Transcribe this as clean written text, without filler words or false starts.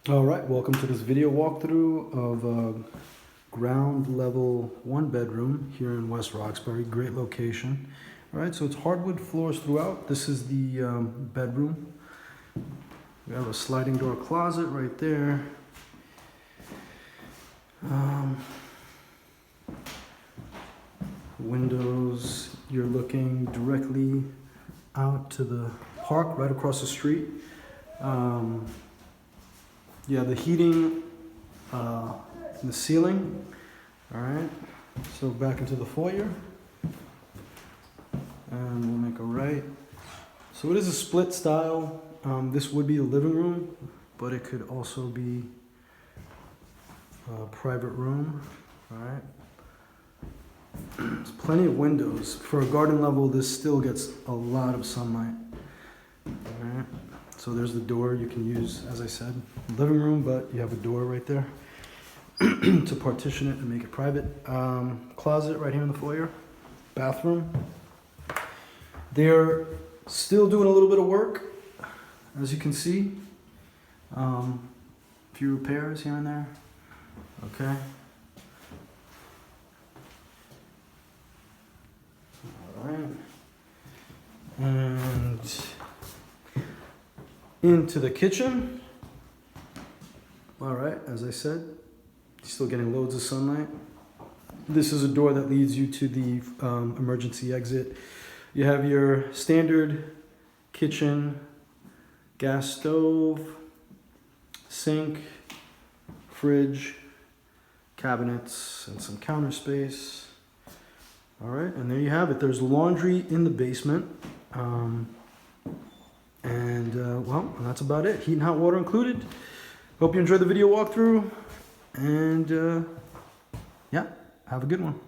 All right, welcome to this video walkthrough of a ground level 1-bedroom here in West Roxbury. Great location. All right, so it's hardwood floors throughout. This is the bedroom. We have a sliding door closet right there. Windows, you're looking directly out to the park right across the street. Yeah, the heating in the ceiling. All right, so back into the foyer. And we'll make a right. So it is a split style. This would be a living room, but it could also be a private room. All right. There's plenty of windows. For a garden level, this still gets a lot of sunlight. All right. So there's the door you can use, as I said, living room, but you have a door right there to partition it and make it private. Closet right here in the foyer. Bathroom. They're still doing a little bit of work, as you can see. A few repairs here and there. Okay. All right. And into the kitchen. All right, as I said, still getting loads of sunlight. This is a door that leads you to the emergency exit. You have your standard kitchen, gas stove, sink, fridge, cabinets, and some counter space. All right, and there you have it. There's laundry in the basement. Well, that's about it. Heat and hot water included. Hope you enjoyed the video walkthrough. And yeah, have a good one.